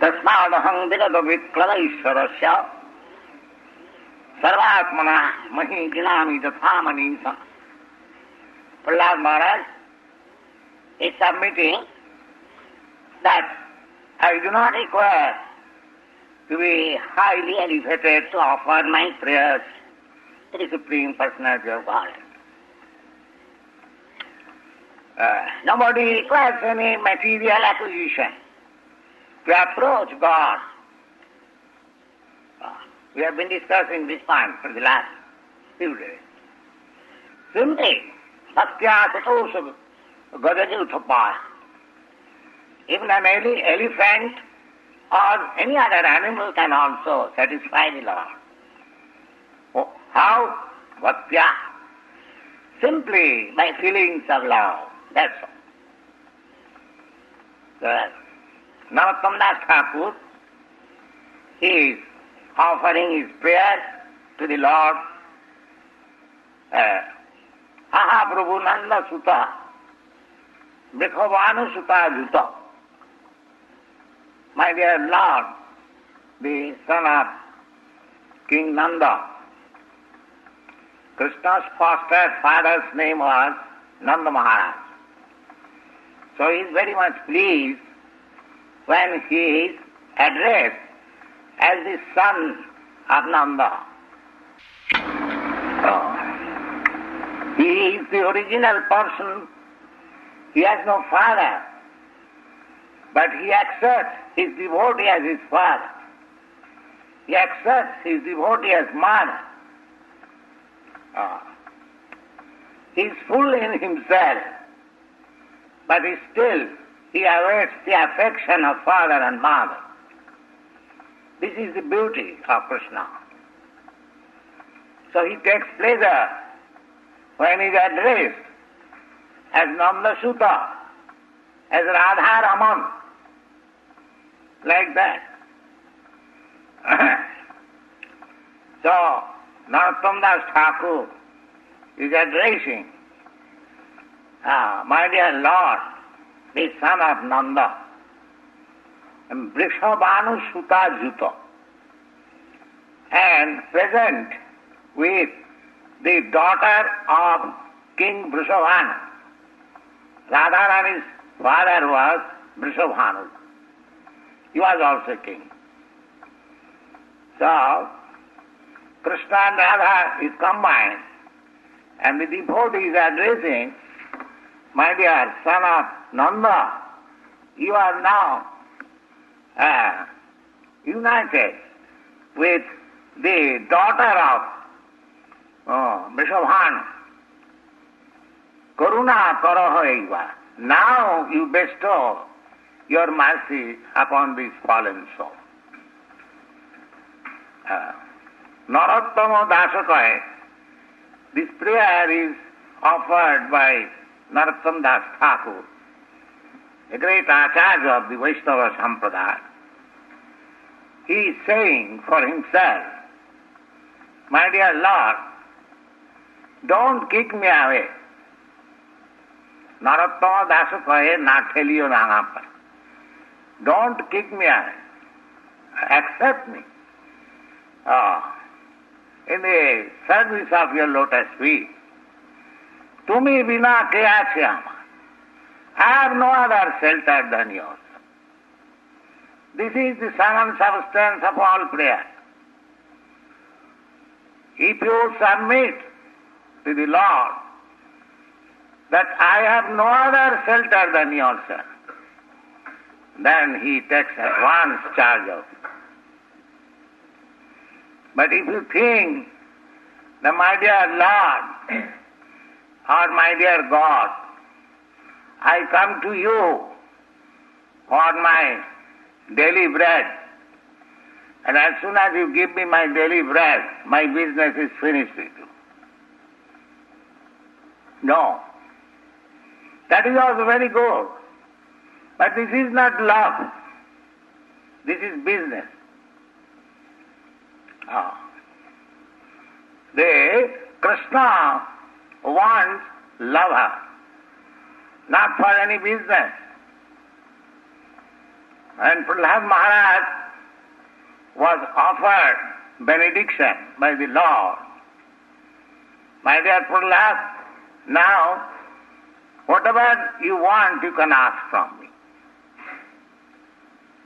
तस्मादहं विगत विक्लवैश्वरस्य सर्वात्मना मही गिनामि तथा Manisha. Prahlad Maharaj is submitting that I do not require to be highly elevated to offer my prayers to the Supreme Personality of God. Nobody requires any material acquisition to approach God. We have been discussing this point for the last few days. Simply, Bhaktya Satosha Gadajutapaya. Even an elephant or any other animal can also satisfy the Lord. How? Bhaktya. Simply by feelings of love. That's all. So, Narottam Das Thakur, he is offering his prayer to the Lord. Aha Prabhu Nanda Sutta, Brikhavanu Sutta Juta. My dear Lord, the son of King Nanda, Krishna's foster father's name was Nanda Maharaj. So he is very much pleased when he is addressed as the son of Nanda. He is the original person. He has no father, but he accepts his devotee as his father. He accepts his devotee as mother. He is full in himself, but he awaits the affection of father and mother. This is the beauty of Krishna. So he takes pleasure when he is addressed as Nanda Sutta, as Radha Raman, like that. So, Narottam Das Thakur is addressing, my dear Lord, the son of Nanda, and Vrishabhanu Sutta Juta, and present with the daughter of King Vrishabhanu. Radharani's father was Vrishabhanu. He was also king. So, Krishna and Radha is combined, and the devotee is addressing, my dear son of Nanda, you are now united with the daughter of Vrishabhanu. Karuna karahoiva. Now you bestow your mercy upon this fallen soul. Narottama Dasakaya, this prayer is offered by Narottam Das Thakur, a great Acharya of the Vaishnava Sampradaya. He is saying for himself, my dear Lord, don't kick me away. Narottama Dasakaya Nathelio Nangapa. Don't kick me away. Accept me. In the service of your lotus feet. Tumi bina ke ache amar. I have no other shelter than yours. This is the sum and substance of all prayer. If you submit to the Lord that I have no other shelter than yourself, then He takes advance charge of you. But if you think that my dear Lord or my dear God, I come to you for my daily bread, and as soon as you give me my daily bread, my business is finished with you. No. That is also very good. But this is not love. This is business. The Krishna wants lover, not for any business. And Prahlad Maharaj was offered benediction by the Lord. My dear Prahlad, now whatever you want you can ask from me.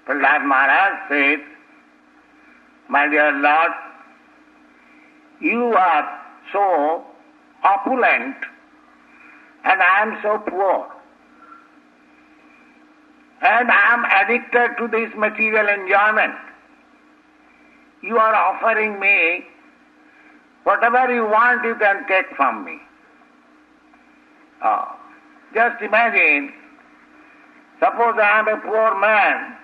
Prahlad Maharaj said, my dear Lord, you are so opulent and I am so poor. And I am addicted to this material enjoyment. You are offering me whatever you want you can take from me. Just imagine, suppose I am a poor man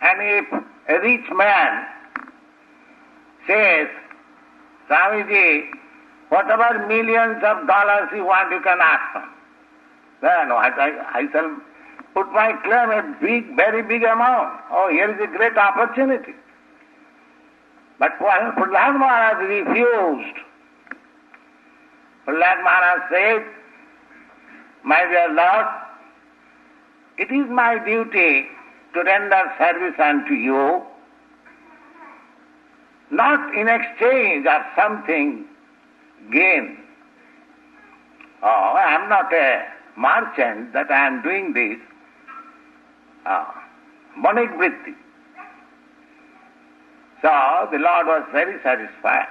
and if a rich man says, Swamiji, whatever millions of dollars you want you can ask from. Then I shall put my claim a big, very big amount. Oh, here is a great opportunity. But Prahlad Maharaj refused. Prahlad Maharaj said, my dear Lord, it is my duty to render service unto you, not in exchange of something gain. Oh, I am not a merchant that I am doing this. Manik vritti. So the Lord was very satisfied.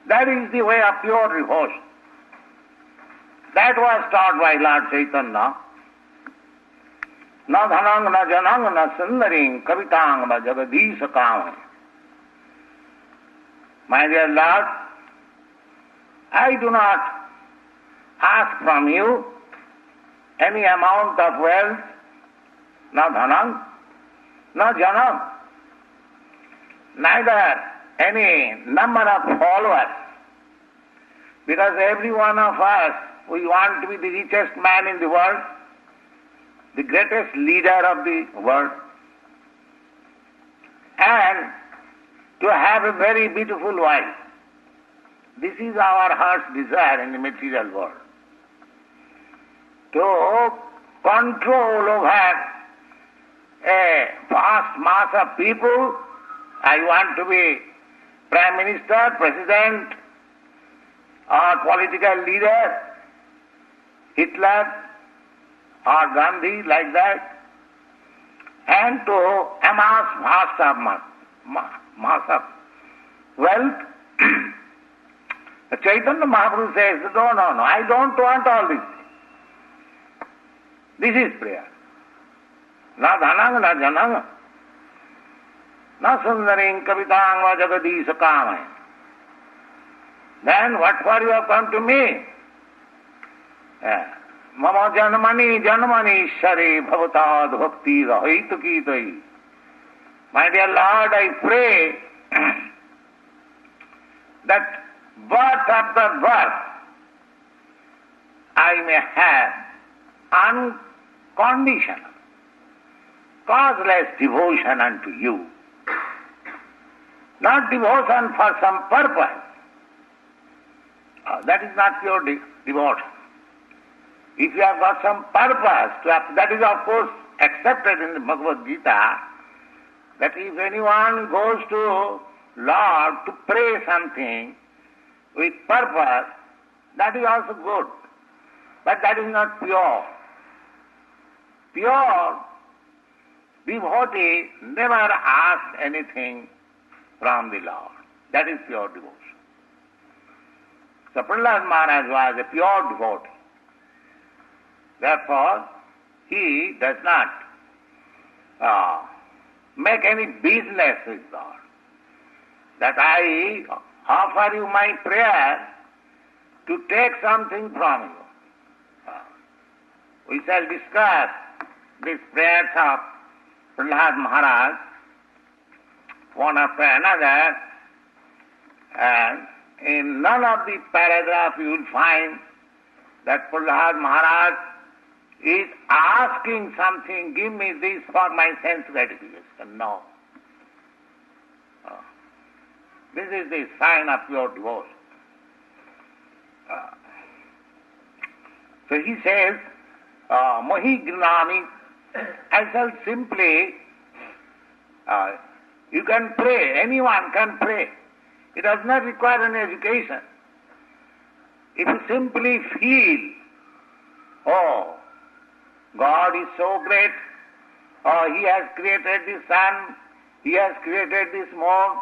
That is the way of pure devotion. That was taught by Lord Chaitanya. Na dhanang, na janang, na sundaring, kavitang, na jagadisha kam. My dear Lord, I do not ask from you any amount of wealth, na dhanang, na janam, neither any number of followers, because every one of us, we want to be the richest man in the world, the greatest leader of the world, and to have a very beautiful wife. This is our heart's desire in the material world. To control over a vast mass of people, I want to be Prime Minister, President, or political leader, Hitler or Gandhi, like that, and to amass mass of wealth. Chaitanya Mahaprabhu says, no, I don't want all this. This is prayer. Na dhanang, na janang, na sundaring kavitang va jagadisha kamaya. Then what for you have come to me? Mama janmani ishare bhavatad bhakti rahaitu kitai. My dear Lord, I pray that birth after birth I may have unconditional, causeless devotion unto you. Not devotion for some purpose. That is not pure devotion. If you have got some purpose, that is of course accepted in the Bhagavad Gita, that if anyone goes to Lord to pray something with purpose, that is also good. But that is not pure. Pure devotee never asks anything from the Lord. That is pure devotion. So Prahlad Maharaj was a pure devotee. Therefore, he does not make any business with God. That I offer you my prayer to take something from you. We shall discuss these prayers of Prahlad Maharaj one after another, and in none of the paragraph you will find that Prahlad Maharaj is asking something, give me this for my sense gratification. No. This is the sign of pure devotion. So he says, Mohi Gnani I shall simply, you can pray, anyone can pray. It does not require any education. If you simply feel, oh, God is so great, oh, He has created the sun, He has created this moon,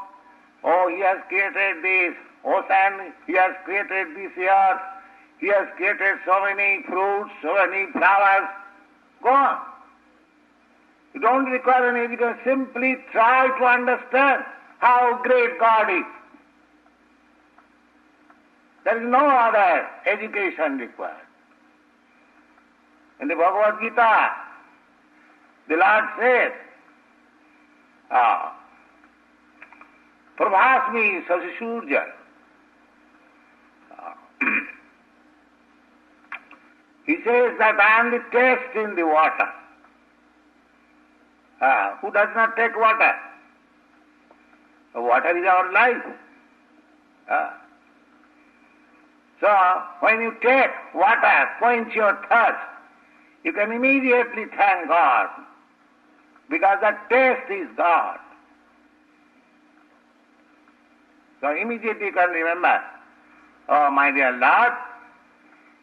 oh, He has created this ocean, He has created this earth, He has created so many fruits, so many flowers. Go on. You don't require any education. Simply try to understand how great God is. There is no other education required. In the Bhagavad Gita, the Lord says, Prabhasmi Sasisurja. He says that I am the taste in the water. Who does not take water? Water is our life. So, when you take water, quench your thirst, you can immediately thank God, because that taste is God. So immediately you can remember, oh my dear Lord,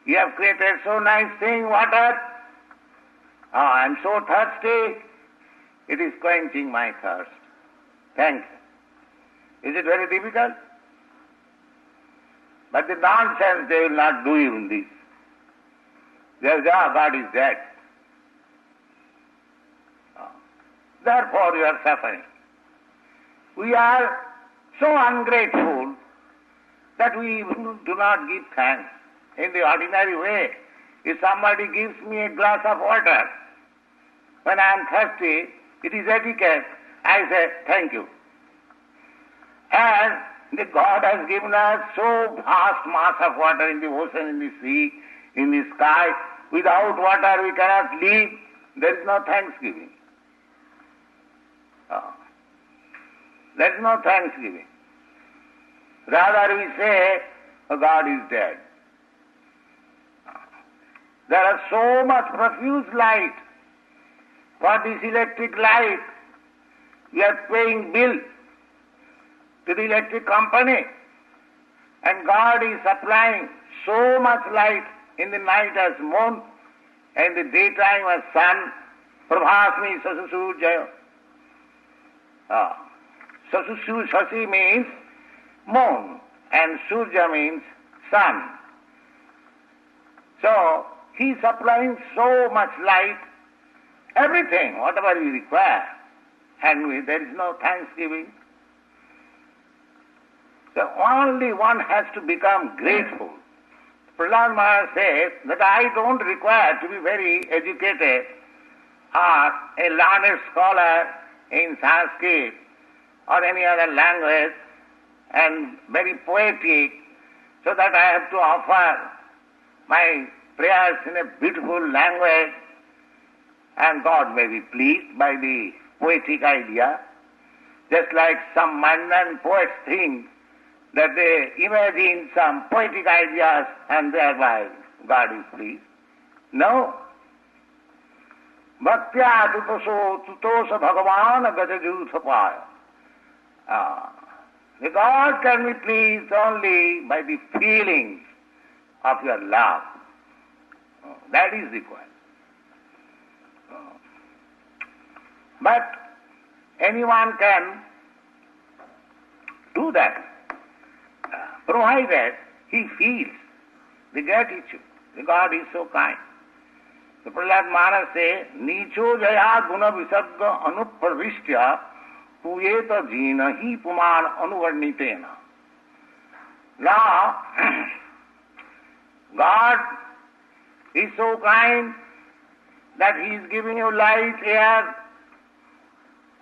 you have created so nice thing, water. Oh, I am so thirsty, it is quenching my thirst. Thanks. Is it very difficult? But the nonsense, they will not do even this. They will say, God is dead. Therefore you are suffering. We are so ungrateful that we do not give thanks. In the ordinary way, if somebody gives me a glass of water, when I am thirsty, it is etiquette. I say, thank you. And the God has given us so vast mass of water in the ocean, in the sea, in the sky. Without water we cannot live. There is no thanksgiving. There is no thanksgiving. Rather we say, God is dead. There are so much profuse light. For this electric light, we are paying bill to the electric company, and God is supplying so much light in the night as moon, and in the daytime as sun. Prabhasmi Sasisurjaya. Sasi means moon, and Surya means sun. So, He is supplying so much light, everything, whatever we require, and there is no thanksgiving. So only one has to become grateful. Prahlad Maharaj says that I don't require to be very educated or a learned scholar in Sanskrit or any other language and very poetic, so that I have to offer my prayers in a beautiful language and God may be pleased by the poetic idea, just like some mundane poets think that they imagine some poetic ideas and thereby God is pleased. No. Bhaktya tutosha bhagavan gajajutapaya. The God can be pleased only by the feelings of your love. That is required. But anyone can do that, provided he feels the gratitude. The God is so kind. The Prahlad Maharaj says, Nicho jaya guna visarga anupravistya puyeta jina hi puman anuvarnitena. Now, God is so kind that He is giving you light, air,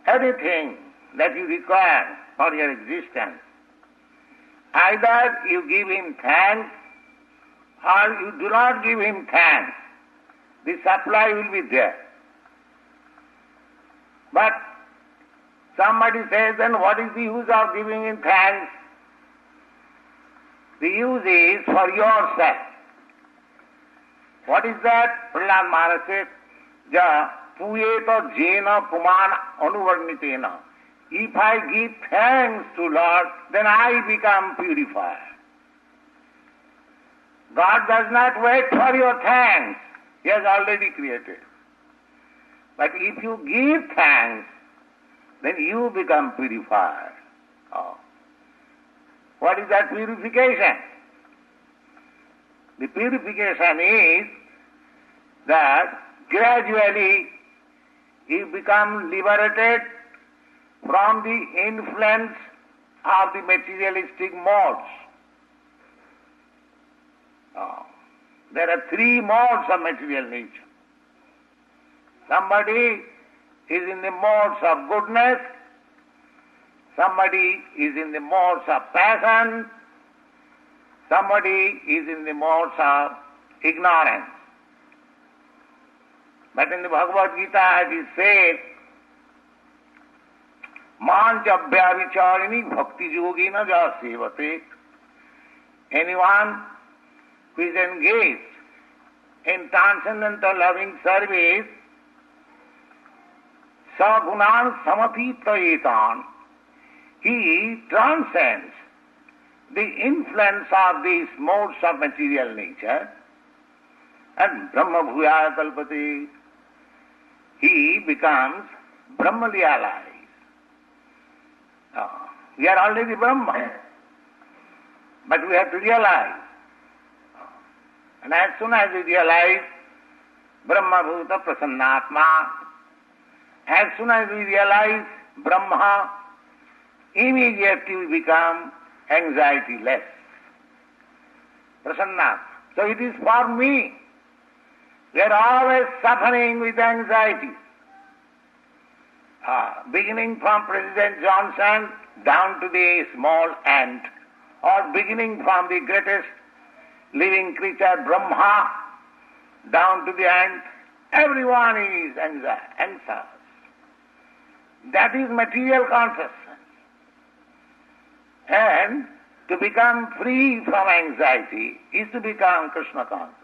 everything that you require for your existence. Either you give Him thanks or you do not give Him thanks. The supply will be there. But somebody says, then what is the use of giving Him thanks? The use is for yourself. What is that? Prahlad Maharaj said, Ja puyeta jena puman anuvarnitena. If I give thanks to Lord, then I become purified. God does not wait for your thanks. He has already created. But if you give thanks, then you become purified. Oh. What is that purification? The purification is that gradually you become liberated from the influence of the materialistic modes. Oh. There are three modes of material nature. Somebody is in the modes of goodness, somebody is in the modes of passion, somebody is in the modes of ignorance. But in the Bhagavad Gita it is said, Manjabhyavicharini bhakti yogina ja sevate. Anyone who is engaged in transcendental loving service, sagunan samapitayetan, he transcends the influence of these modes of material nature, and Brahma Bhuyaya Kalpate, he becomes Brahma realized. We are already Brahma, but we have to realize. And as soon as we realize Brahma Bhuta Prasannatma, as soon as we realize Brahma, immediately we become anxiety-less. Prasannatma. So it is for me. We are always suffering with anxiety. Beginning from President Johnson down to the small ant, or beginning from the greatest living creature Brahma down to the ant, everyone is anxious. That is material consciousness. And to become free from anxiety is to become Krishna conscious.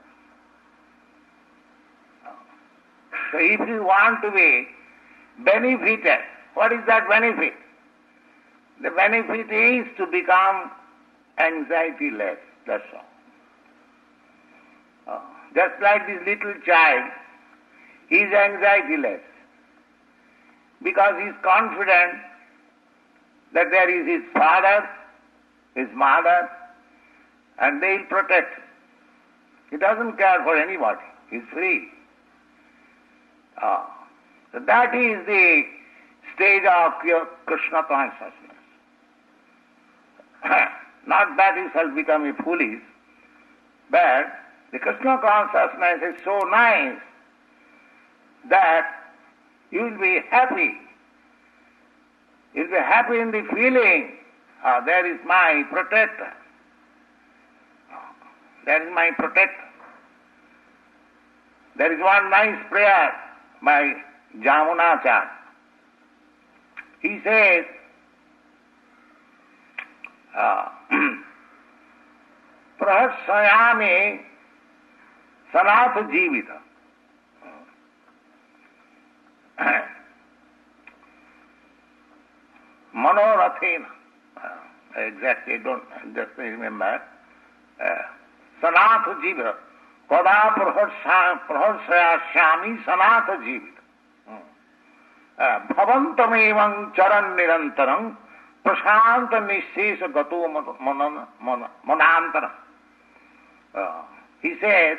So if you want to be benefited, what is that benefit? The benefit is to become anxiety-less, that's all. Just like this little child, he is anxiety-less because he is confident that there is his father, his mother, and they will protect him. He doesn't care for anybody. He is free. So that is the stage of your Krishna consciousness. Not that he shall become a foolish, but the Krishna consciousness is so nice that you will be happy. You will be happy in the feeling, there is my protector. There is my protector. There is one nice prayer by Jamunacharya. He says, Prahasayami sanatha jivita. Manorathena. Exactly, I don't just remember. Sanatha jivita. Kada prahasayashami sanatha jivita. Bhavantamevang charan nirantaram prashanta nishesha gato manantaram. He says,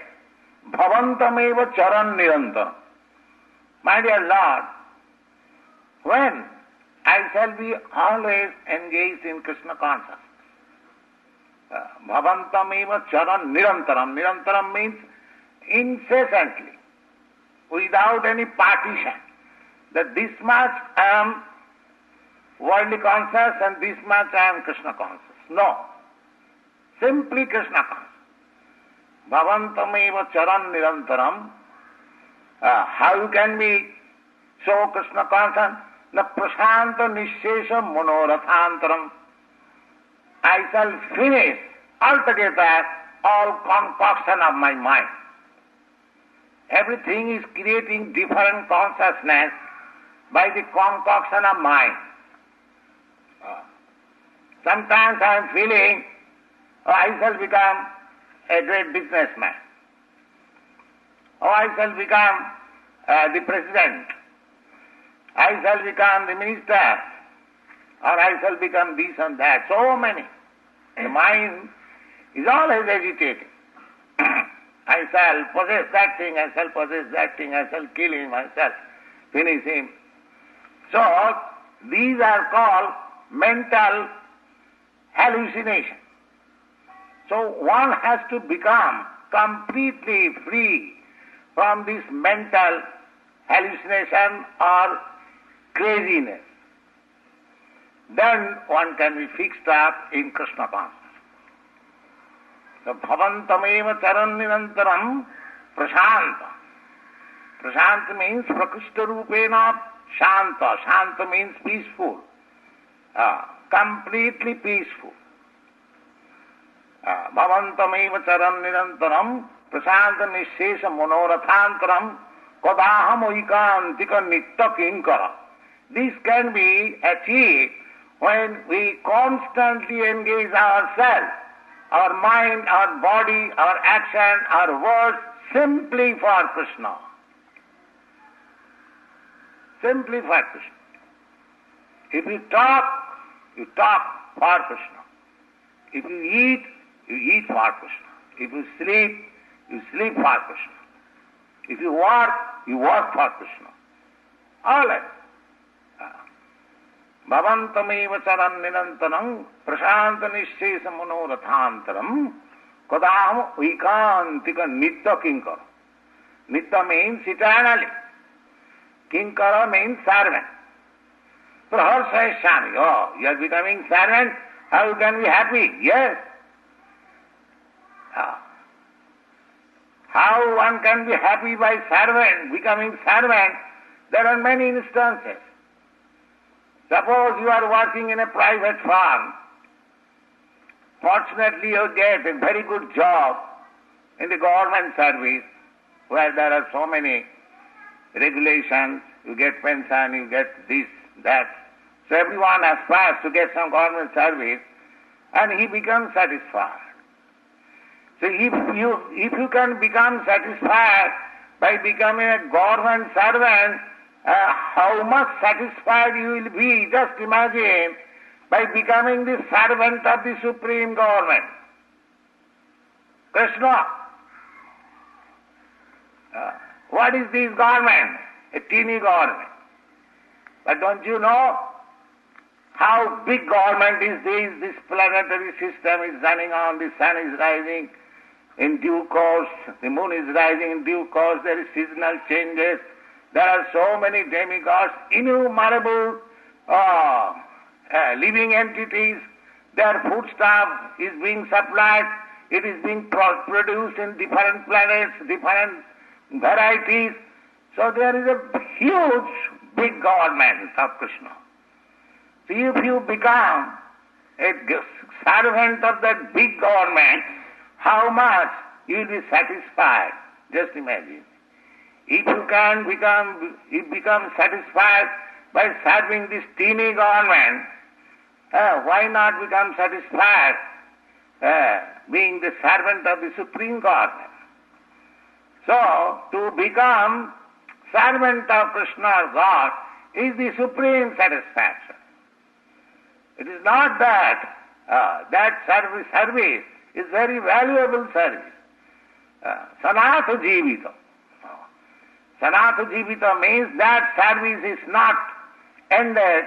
Bhavantameva charan nirantaram. My dear Lord, when I shall be always engaged in Krishna consciousness, Bhavantameva charan nirantaram. Nirantaram means incessantly, without any partition, that this much I am worldly conscious and this much I am Krishna conscious. No. Simply Krishna conscious. Bhavantameva charan nirantaram. How you can be so Krishna conscious? Na prashanta nishesha manorathantaram. I shall finish altogether all concoction of my mind. everything is creating different consciousness by the concoction of mind. Sometimes I am feeling, I shall become a great businessman, or I shall become the president, I shall become the minister, or I shall become this and that. So many. The mind is always agitating. I shall possess that thing, I shall possess that thing, I shall kill him, I shall finish him. So, these are called mental hallucination. So, one has to become completely free from this mental hallucination or craziness. Then one can be fixed up in Krishna consciousness. So, bhavantameva charannirantaram prashanta. Prashanta means prakrishta rupena shanta. Shanta means peaceful. Completely peaceful. Bhavantameva charannirantaram prashanta nishesha manorathantaram kodaham oikantika nitta kinkara. This can be achieved when we constantly engage ourselves, our mind, our body, our action, our words, simply for Krishna. Simply for Krishna. If you talk for Krishna. If you eat for Krishna. If you sleep for Krishna. If you work for Krishna. All that. Bhavantameva charannirantaram prashanta nishesha manorathantaram kodaham vikantika nitta kinkara. Nitta means eternally. Kinkara means servant. Praharsa Swami, oh, you are becoming servant, how you can be happy? Yes. How one can be happy by servant, becoming servant? There are many instances. Suppose you are working in a private firm. Fortunately, you get a very good job in the government service where there are so many regulations. You get pension, you get this, that. So everyone aspires to get some government service and he becomes satisfied. So if you can become satisfied by becoming a government servant, how much satisfied you will be, just imagine, by becoming the servant of the Supreme Government, Krishna. What is this government? A teeny government. But don't you know how big government is this? This planetary system is running on, the sun is rising in due course, the moon is rising in due course, there is seasonal changes. There are so many demigods, innumerable living entities. Their foodstuff is being supplied. It is being produced in different planets, different varieties. So there is a huge, big government of Krishna. So if you become a servant of that big government, how much you will be satisfied? Just imagine. If you can become satisfied by serving this teeny government, why not become satisfied being the servant of the Supreme Government? So, to become servant of Krishna or God is the supreme satisfaction. It is not that that service is very valuable service. Sanatha Jivita. Sanatha Jivita means that service is not ended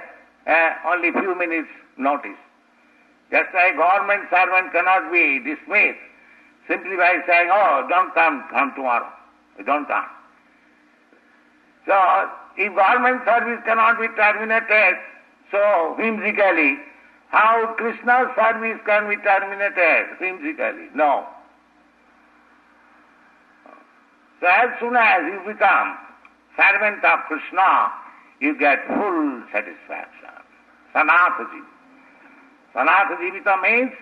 only few minutes notice. Just like government servant cannot be dismissed simply by saying, oh, don't come tomorrow. Don't come. So, if government service cannot be terminated so whimsically, how Krishna's service can be terminated whimsically? No. So as soon as you become servant of Krishna, you get full satisfaction. Sanatha Jivita. Sanatha Jivita means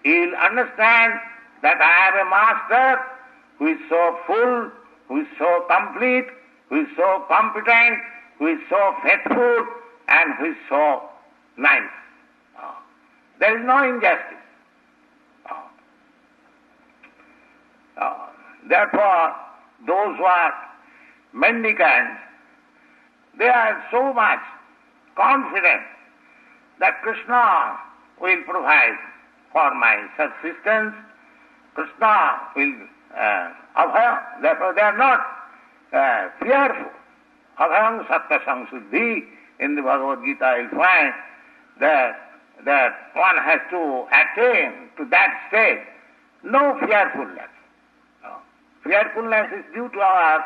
you will understand that I have a master who is so full, who is so complete, who is so competent, who is so faithful, and who is so nice. There is no injustice. Therefore, those who are mendicants, they are so much confident that Krishna will provide for my subsistence, Krishna will abhaya. Therefore, they are not fearful. Abhayam sattva samsuddhi. In the Bhagavad Gita, you'll find that one has to attain to that state. No fearfulness. Fearfulness is due to our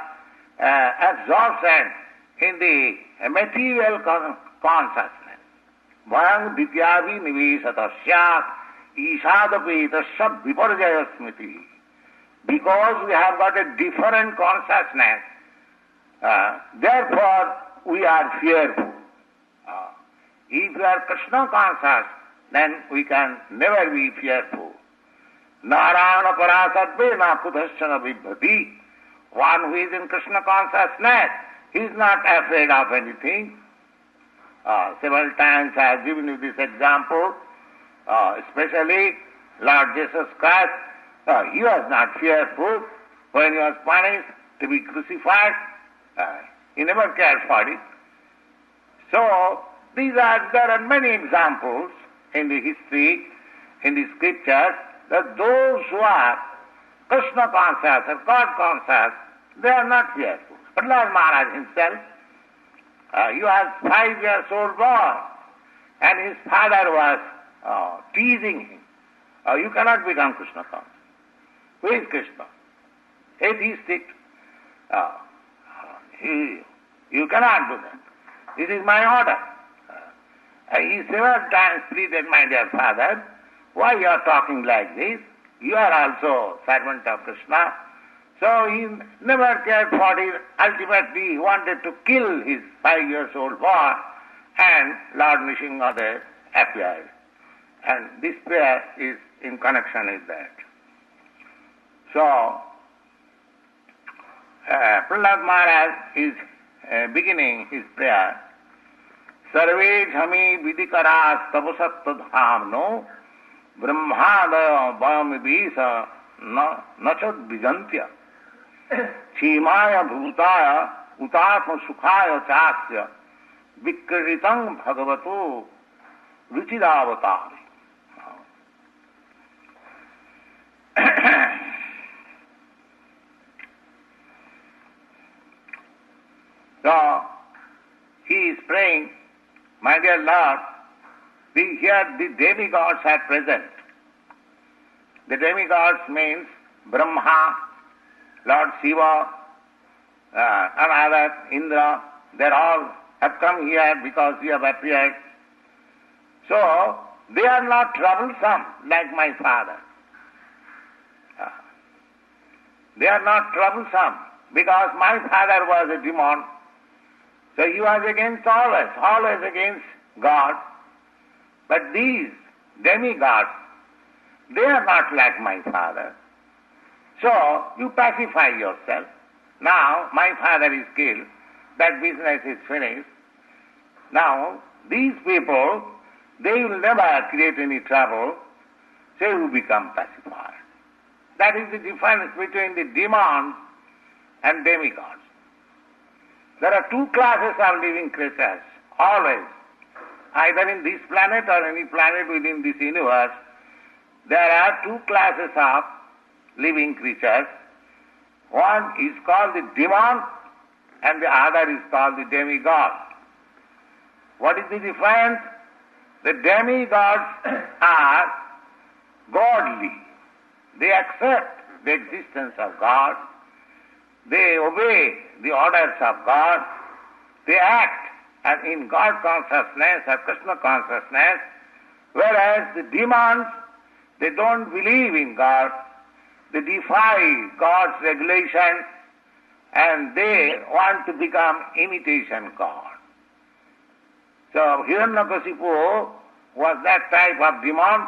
absorption in the material consciousness. Vayam dityavi nivesatasyat ishadapi tasya viparjaya smriti. Because we have got a different consciousness, therefore we are fearful. If we are Krishna conscious, then we can never be fearful. Narayana parasattve na kudhaschana vibhati. One who is in Krishna consciousness, he is not afraid of anything. Several times I have given you this example, especially Lord Jesus Christ. He was not fearful when he was punished to be crucified. He never cared for it. So, there are many examples in the history, in the scriptures, that those who are Krishna conscious or God conscious, they are not fearful. But Lord Maharaj himself, he was 5 years old boy, and his father was teasing him. You cannot become Krishna conscious. Who is Krishna? Atheistic. You cannot do that. This is my order. He several times pleaded, my dear father, why you are talking like this? You are also servant of Krishna. So he never cared for it. Ultimately he wanted to kill his 5 years old boy, and Lord Nrsimhadev appeared. And this prayer is in connection with that. So, Prahlad Maharaj is beginning his prayer. Sarve jhami vidikaras tapasattva dhamno brahmadaya vayamibisa nachad vijantya chimaya bhutaya utatma sukhaya chasya vikritang bhagavato ruchiravatari. So, he is praying, my dear Lord, here the demigods are present. The demigods means Brahma, Lord Shiva, and other, Indra, they all have come here because you have appeared. So, they are not troublesome like my father. They are not troublesome because my father was a demon. So he was against always against God. But these demigods, they are not like my father. So you pacify yourself. Now my father is killed, that business is finished. Now these people, they will never create any trouble, so you become pacified. That is the difference between the demons and demigods. There are 2 classes of living creatures, always. Either in this planet or any planet within this universe, there are 2 classes of living creatures. One is called the demon and the other is called the demigod. What is the difference? The demigods are godly. They accept the existence of God. They obey the orders of God. They act as in God consciousness or Krishna consciousness, whereas the demons, they don't believe in God. They defy God's regulation and they want to become imitation God. So Hiranyakasipu was that type of demon,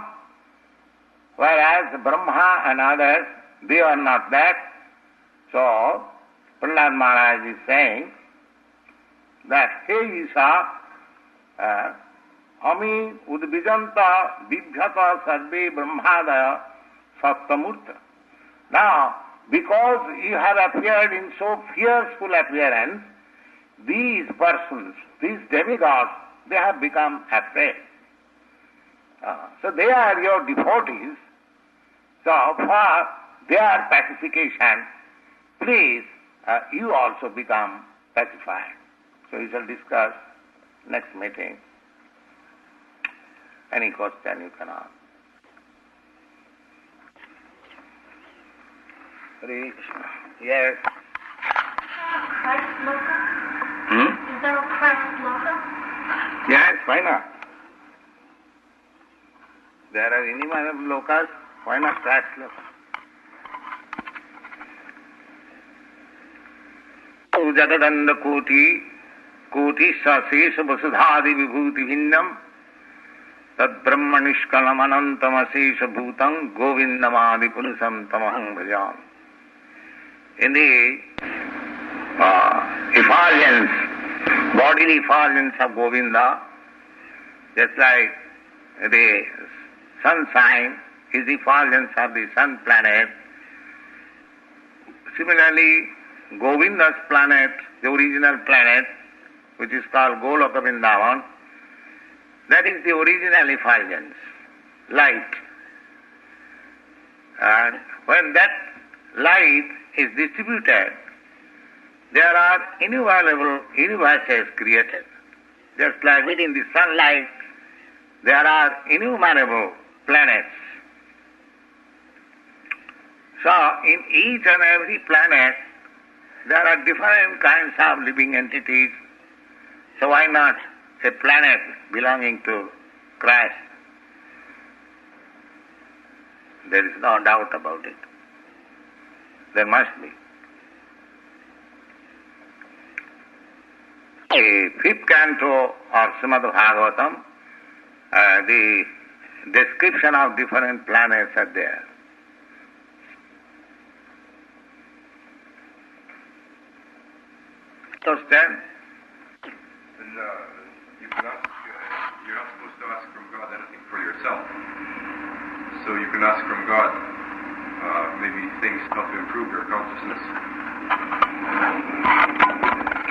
whereas Brahma and others, they are not that. So Prahlad Maharaj is saying that, Hey Isa, Ami udvijanta vibhyata sarve brahmadaya sattamurta. Now, because you have appeared in so fearful appearance, these persons, these demigods, they have become afraid. So they are your devotees. So for their pacification, please, you also become pacified. So we shall discuss next meeting. Any question you can ask. Hare Krishna. Yes. Christ loka? Is there a Christ loka? Yes, why not? There are innumerable lokas, why not Christ loka? Jagadanda koti sasesha vasudhadi vibhuti bhinnam tad brahma nishkalam anantam asesha bhutam govindamadi purusam tamaham bhajam. In the effulgence, bodily effulgence of Govinda, just like the sunshine is the effulgence of the sun planet, similarly Govinda's planet, the original planet, which is called Goloka Vrindavan, that is the original effulgence, light. And when that light is distributed, there are innumerable universes created. Just like within the sunlight, there are innumerable planets. So in each and every planet, there are different kinds of living entities. So why not a planet belonging to Christ? There is no doubt about it. There must be. The fifth canto of Srimad Bhagavatam, the description of different planets are there. Understand? And you're not supposed to ask from God anything for yourself. So you can ask from God maybe things how to improve your consciousness.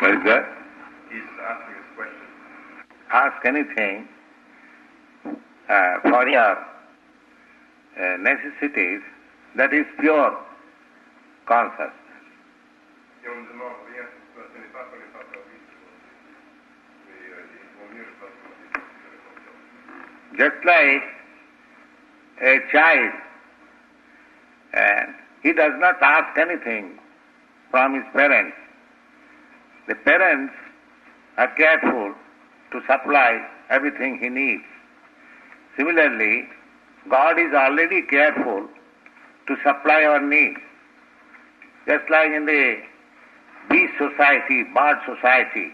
What is that? He's asking this question. Ask anything for your necessities that is pure consciousness. Just like a child, he does not ask anything from his parents. The parents are careful to supply everything he needs. Similarly, God is already careful to supply our needs. Just like in the bee society, bird society,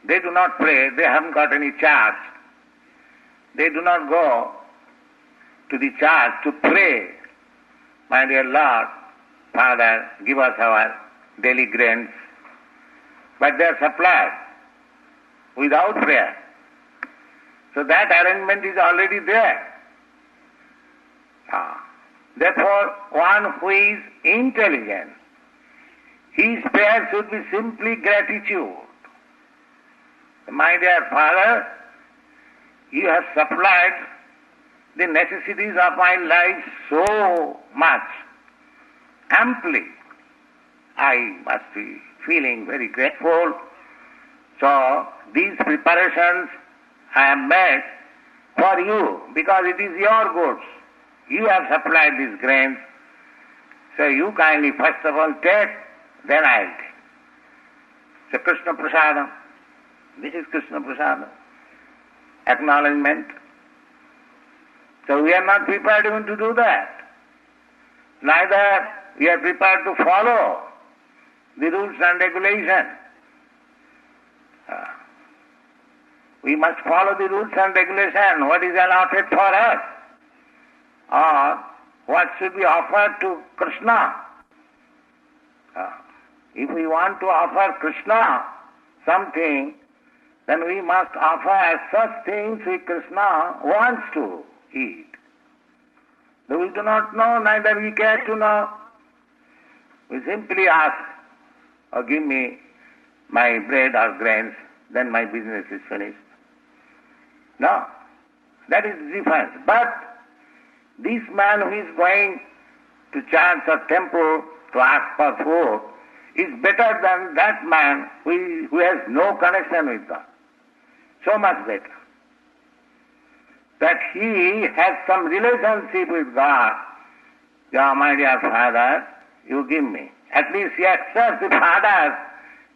they do not pray, they haven't got any charge. They do not go to the church to pray, my dear Lord, Father, give us our daily grains. But they are supplied without prayer. So that arrangement is already there. Therefore, one who is intelligent, his prayer should be simply gratitude. My dear Father, you have supplied the necessities of my life so much, amply. I must be feeling very grateful. So these preparations I have made for you because it is your goods. You have supplied these grains. So you kindly first of all take, then I will take. So Krishna Prasadam. This is Krishna Prasadam. Acknowledgement. So we are not prepared even to do that. Neither we are prepared to follow the rules and regulations. We must follow the rules and regulations, what is allotted for us, or what should be offered to Krishna. If we want to offer Krishna something, then we must offer such things which Krishna wants to eat. Though we do not know, neither we care to know. We simply ask, give me my bread or grains, then my business is finished. No, that is the difference. But this man who is going to church or temple to ask for food is better than that man who has no connection with God. So much better. That he has some relationship with God. Yeah, my dear Father, you give me. At least he accepts the Father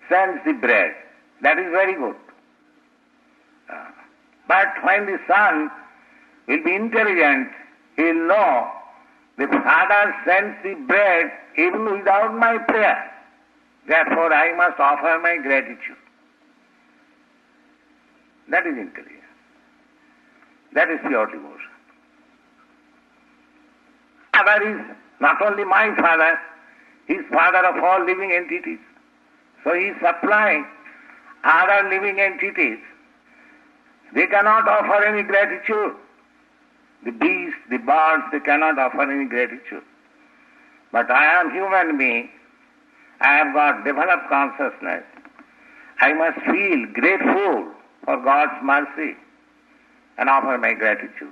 sends the bread. That is very good. But when the Son will be intelligent, he will know the Father sends the bread even without my prayer. Therefore I must offer my gratitude. That is intelligence. That is pure devotion. Father is not only my Father, he is Father of all living entities. So he is supplying other living entities. They cannot offer any gratitude. The beasts, the birds, they cannot offer any gratitude. But I am human being. I have got developed consciousness. I must feel grateful for God's mercy and offer my gratitude.